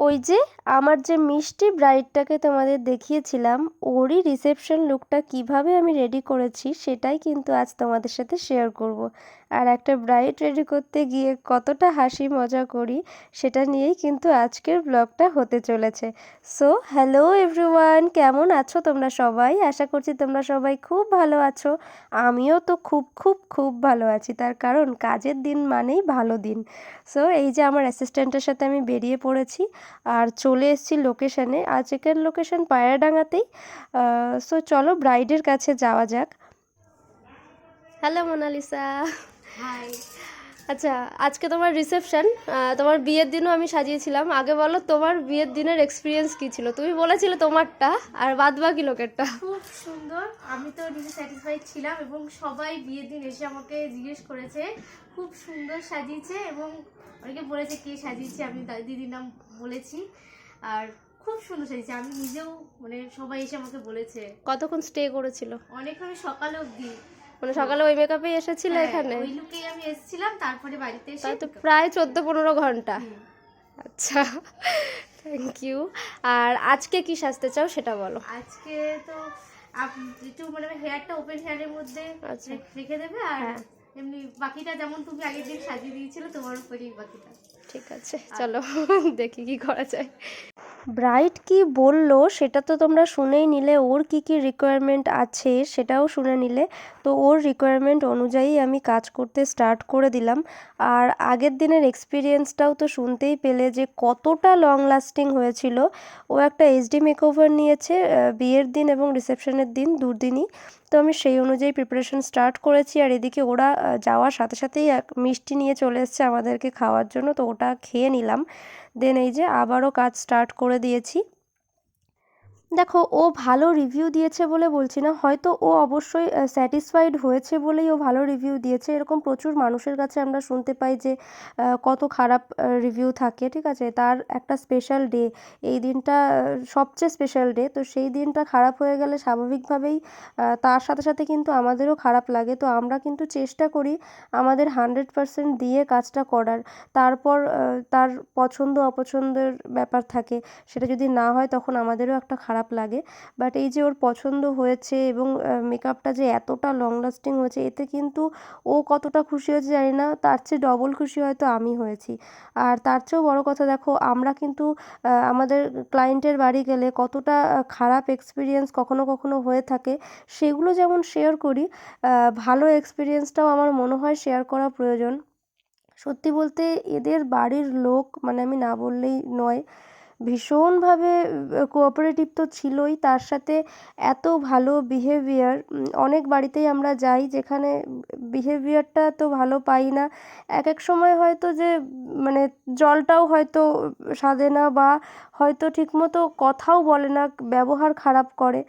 ওই যে আমার যে মিষ্টি ব্রাইডটাকে তোমাদের দেখিয়েছিলাম, ওরই রিসেপশন লুকটা কিভাবে আমি রেডি করেছি সেটাই কিন্তু আজ তোমাদের সাথে শেয়ার করব। আর একটা ব্রাইড রেডি করতে গিয়ে কতটা হাসি মজা করি সেটা নিয়েই কিন্তু আজকের ব্লগটা হতে চলেছে। সো হ্যালো এভরিওয়ান, কেমন আছো তোমরা সবাই? আশা করছি তোমরা সবাই খুব ভালো আছো। আমিও তো খুব খুব খুব ভালো আছি, তার কারণ কাজের দিন মানেই ভালো দিন। সো এই যে আমার অ্যাসিস্ট্যান্টের সাথে আমি বেরিয়ে পড়েছি আর চলে এসেছি লোকেশানে। আজকের লোকেশন পায়রাডাঙ্গাতেই। সো চলো ব্রাইডের কাছে যাওয়া যাক। হ্যালো মোনালিসা। হাই। আচ্ছা, আজকে তোমার রিসেপশন, তোমার বিয়ের দিনও আমি সাজিয়েছিলাম। আগে বলো তোমার বিয়ের দিনের এক্সপিরিয়েন্স কী ছিল? তুমি বলেছিলে তোমারটা আর বাদ বাকি লোকেরটা। খুব সুন্দর, আমি তো নিজে স্যাটিসফাইড ছিলাম এবং সবাই বিয়ের দিন এসে আমাকে জিজ্ঞেস করেছে খুব সুন্দর সাজিয়েছে এবং অনেকে বলেছে কে সাজিয়েছে, আমি দিদির নাম বলেছি। আর খুব সুন্দর সাজিয়েছে, আমি নিজেও মানে সবাই এসে আমাকে বলেছে। কতক্ষণ স্টে করেছিল? অনেকক্ষণ, সকালে অবধি। মানে সকালে ওই মেকআপেই এসেছিল হ্যাঁ, এখানে? ওই লুকেই আমি এসেছিলাম, তারপরে বাড়িতে এসে তাই তো প্রায় 14-15 ঘন্টা। আচ্ছা, থ্যাংক ইউ। আর আজকে কি সাজতে চাও সেটা বলো। আজকে তো একটু মানে হেয়ারটা ওপেন হেয়ারের মধ্যে আচ্ছা, রেখে দেবে, আর হ্যাঁ এমনি বাকিটা যেমন তুমি আগের দিন সাজিয়ে দিয়েছিলে তোমার উপরেই বাকিটা। ঠিক আছে, চলো দেখি কি করা যায়। ব্রাইড কি বললো সেটা তো তোমরা শুনেই নিলে, ওর কি কি রিকোয়ারমেন্ট আছে সেটাও শুনে নিলে। তো ওর রিকোয়ারমেন্ট অনুযায়ী আমি কাজ করতে স্টার্ট করে দিলাম। আর আগের দিনের এক্সপিরিয়েন্সটাও তো শুনতেই পেলে যে কতটা লং লাস্টিং হয়েছিল। ও একটা এইচডি মেকওভার নিয়েছে বিয়ের দিন এবং রিসেপশনের দিন, দুদিনই। তো আমি সেই অনুযায়ী প্রিপারেশন স্টার্ট করেছি। আর এদিকে ওরা যাওয়ার সাথে সাথেই এক মিষ্টি নিয়ে চলে এসছে আমাদেরকে খাওয়ার জন্য, তো ওটা খেয়ে নিলাম। দেন এই যে আবারও কাজ স্টার্ট করে দিয়েছি। দেখো, ও ভালো রিভিউ দিয়েছে বলে বলছি না, হয়তো ও অবশ্যই স্যাটিসফাইড হয়েছে বলেই ও ভালো রিভিউ দিয়েছে। এরকম প্রচুর মানুষের কাছে আমরা শুনতে পাই যে কত খারাপ রিভিউ থাকে, ঠিক আছে? তার একটা স্পেশাল ডে, এই দিনটা সবচেয়ে স্পেশাল ডে, তো সেই দিনটা খারাপ হয়ে গেলে স্বাভাবিকভাবেই তার সাথে সাথে কিন্তু আমাদেরও খারাপ লাগে। তো আমরা কিন্তু চেষ্টা করি আমাদের 100% দিয়ে কাজটা করার। তারপর তার পছন্দ অপছন্দের ব্যাপার থাকে, সেটা যদি না হয় তখন আমাদেরও একটা খারাপ লাগে। বাট এই যে ওর পছন্দ হয়েছে এবং মেকআপটা যে এতটা লং লাস্টিং হয়েছে, এতে কিন্তু ও কতটা খুশি হয়েছে জানি না, তার চেয়ে ডবল খুশি হয়তো আমি হয়েছি। আর তার চেয়েও বড় কথা, দেখো আমরা কিন্তু আমাদের ক্লায়েন্টের বাড়ি গেলে কতটা খারাপ এক্সপিরিয়েন্স কখনো কখনো হয়ে থাকে, সেগুলো যেমন শেয়ার করি, ভালো এক্সপিরিয়েন্সটাও আমার মনে হয় শেয়ার করা প্রয়োজন। সত্যি বলতে এদের বাড়ির লোক, মানে আমি না বললেই নয়, ভীষণভাবে কোঅপারেটিভ তো ছিলই, তার সাথে এত ভালো বিহেভিয়ার। অনেক বাড়িতেই আমরা যাই যেখানে বিহেভিয়ারটা তো ভালো পাই না। এক এক সময় হয়তো যে মানে জলটাও হয়তো সাধে না, বা হয়তো ঠিকমতো কথাও বলে না, ব্যবহার খারাপ করে।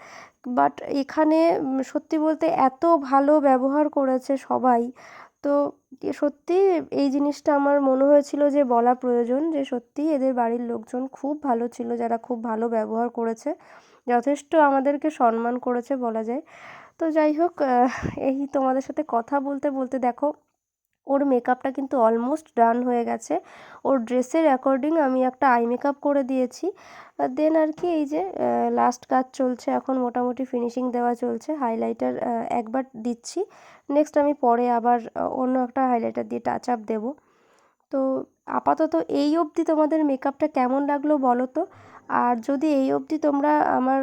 বাট এখানে সত্যি বলতে এত ভালো ব্যবহার করেছে সবাই। তো সত্যি এই জিনিসটা আমার মনে হয়েছিল যে বলা প্রয়োজন, যে সত্যিই এদের বাড়ির লোকজন খুব ভালো ছিল, যারা খুব ভালো ব্যবহার করেছে, যথেষ্ট আমাদেরকে সম্মান করেছে বলা যায়। তো যাই হোক, এই তোমাদের সাথে কথা বলতে বলতে দেখো ওর মেকআপটা কিন্তু অলমোস্ট ডান হয়ে গেছে। ওর ড্রেসের অ্যাকর্ডিং আমি একটা আই মেকআপ করে দিয়েছি। দেন আর কি এই যে লাস্ট কাজ চলছে এখন, মোটামুটি ফিনিশিং দেওয়া চলছে। হাইলাইটার একবার দিচ্ছি, নেক্সট আমি পরে আবার অন্য একটা হাইলাইটার দিয়ে টাচ আপ দেবো। তো আপাতত এই অবধি তোমাদের মেকআপটা কেমন লাগলো বলো তো। আর যদি এই অবধি তোমরা আমার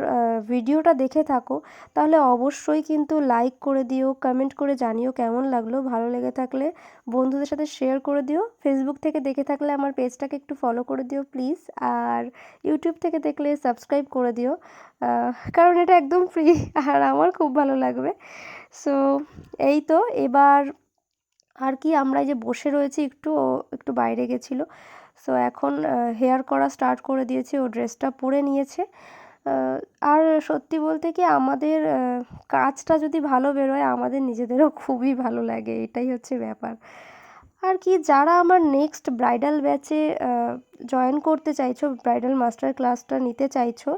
ভিডিওটা দেখে থাকো, তাহলে অবশ্যই কিন্তু লাইক করে দিও, কমেন্ট করে জানিও কেমন লাগলো। ভালো লেগে থাকলে বন্ধুদের সাথে শেয়ার করে দিও। ফেসবুক থেকে দেখে থাকলে আমার পেজটাকে একটু ফলো করে দিও প্লিজ। আর ইউটিউব থেকে দেখলে সাবস্ক্রাইব করে দিও, কারণ এটা একদম ফ্রি আর আমার খুব ভালো লাগবে। সো এই তো এবার আর কি, আমরা এই যে বসে রয়েছি, একটু বাইরে গেছিলো। সো এখন হেয়ার করা স্টার্ট করে দিয়েছি, ও ড্রেসটা পরে নিয়েছে। আর সত্যি বলতে কি, আমাদের কাজটা যদি ভালো বেরোয় আমাদের নিজেদেরও খুবই ভালো লাগে, এটাই হচ্ছে ব্যাপার। আর কি, যারা আমার নেক্সট ব্রাইডাল ব্যাচে জয়েন করতে চাইছো, ব্রাইডাল মাস্টার ক্লাসটা নিতে চাইছো,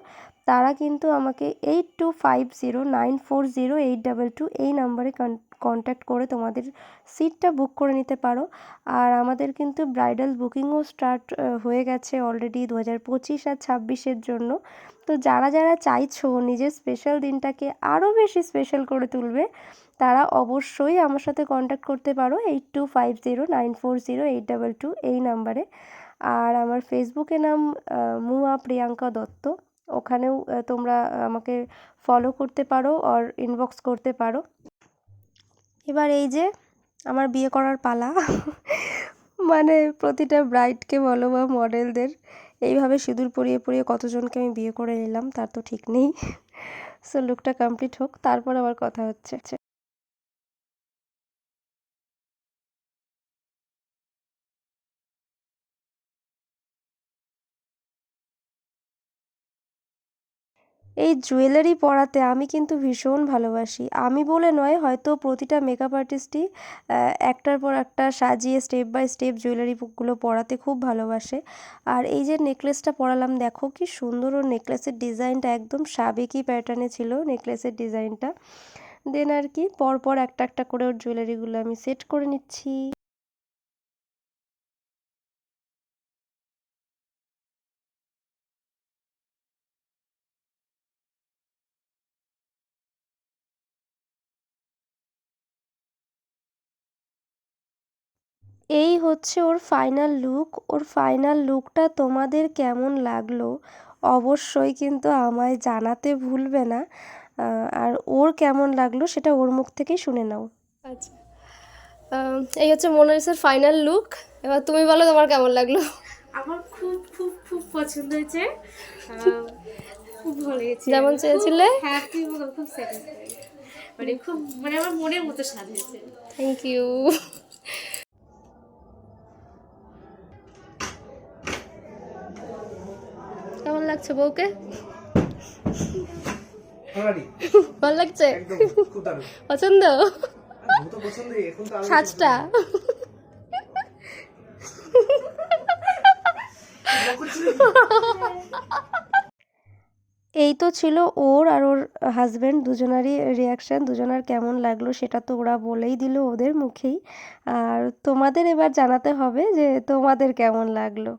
তারা কিন্তু আমাকে 8250940822 এই নাম্বারে কন্ট্যাক্ট করে তোমাদের সিটটা বুক করে নিতে পারো। আর আমাদের কিন্তু ব্রাইডাল বুকিংও স্টার্ট হয়ে গেছে অলরেডি 2025 আর 26-এর জন্য। তো যারা যারা চাইছো নিজের স্পেশাল দিনটাকে আরও বেশি স্পেশাল করে তুলবে, তারা অবশ্যই আমার সাথে কন্ট্যাক্ট করতে পারো 8250940822 এই নাম্বারে। আর আমার ফেসবুকে নাম মুয়া প্রিয়াঙ্কা দত্ত, ওখানেও তোমরা আমাকে ফলো করতে পারো আর ইনবক্স করতে পারো। এবার এই যে আমার বিয়ে করার পালা। মানে প্রতিটা ব্রাইডকে বলো বা মডেলদের এইভাবে সিঁদুর পরিয়ে পরিয়ে কতজনকে আমি বিয়ে করে নিলাম তার তো ঠিক নেই। সো লুকটা কমপ্লিট হোক, তারপর আবার কথা হচ্ছে। এই জুয়েলারি পরাতে আমি কিন্তু ভীষণ ভালোবাসি। আমি বলে নয়, হয়তো প্রতিটা মেকআপ আর্টিস্টই একটার পর একটা সাজিয়ে স্টেপ বাই স্টেপ জুয়েলারিগুলো পরাতে খুব ভালোবাসে। আর এই যে নেকলেসটা পরালাম, দেখো কি সুন্দর, ওর নেকলেসের ডিজাইনটা একদম সাবেকি প্যাটার্নে ছিল নেকলেসের ডিজাইনটা। দেন আর কি পরপর একটা একটা করে ওর জুয়েলারিগুলো আমি সেট করে নিচ্ছি। এই হচ্ছে ওর ফাইনাল লুক। ওর ফাইনাল লুকটা তোমাদের কেমন লাগলো অবশ্যই কিন্তু আমায় জানাতে ভুলবে না। আর ওর কেমন লাগলো সেটা ওর মুখ থেকেই শুনে নাও। আচ্ছা, এই হচ্ছে মোনালিসার ফাইনাল লুক। এবার তুমি বলো তোমার কেমন লাগলো। আমার খুব খুব খুব পছন্দ হয়েছে, খুব ভালো লেগেছে, যেমন চেয়েছিলে। হ্যাপি এবং খুব স্যাটিসফাইড, মানে খুব, মানে আমার মনের মতো সাজিয়েছে। Thank you. কেমন লাগছে বউকে? ভালো লাগছে? পছন্দ সাজটা? এই তো ছিল ওর আর ওর হাজব্যান্ড দুজনারই রিয়াকশান। দুজনার কেমন লাগলো সেটা তো ওরা বলেই দিল ওদের মুখেই। আর তোমাদের এবার জানাতে হবে যে তোমাদের কেমন লাগলো।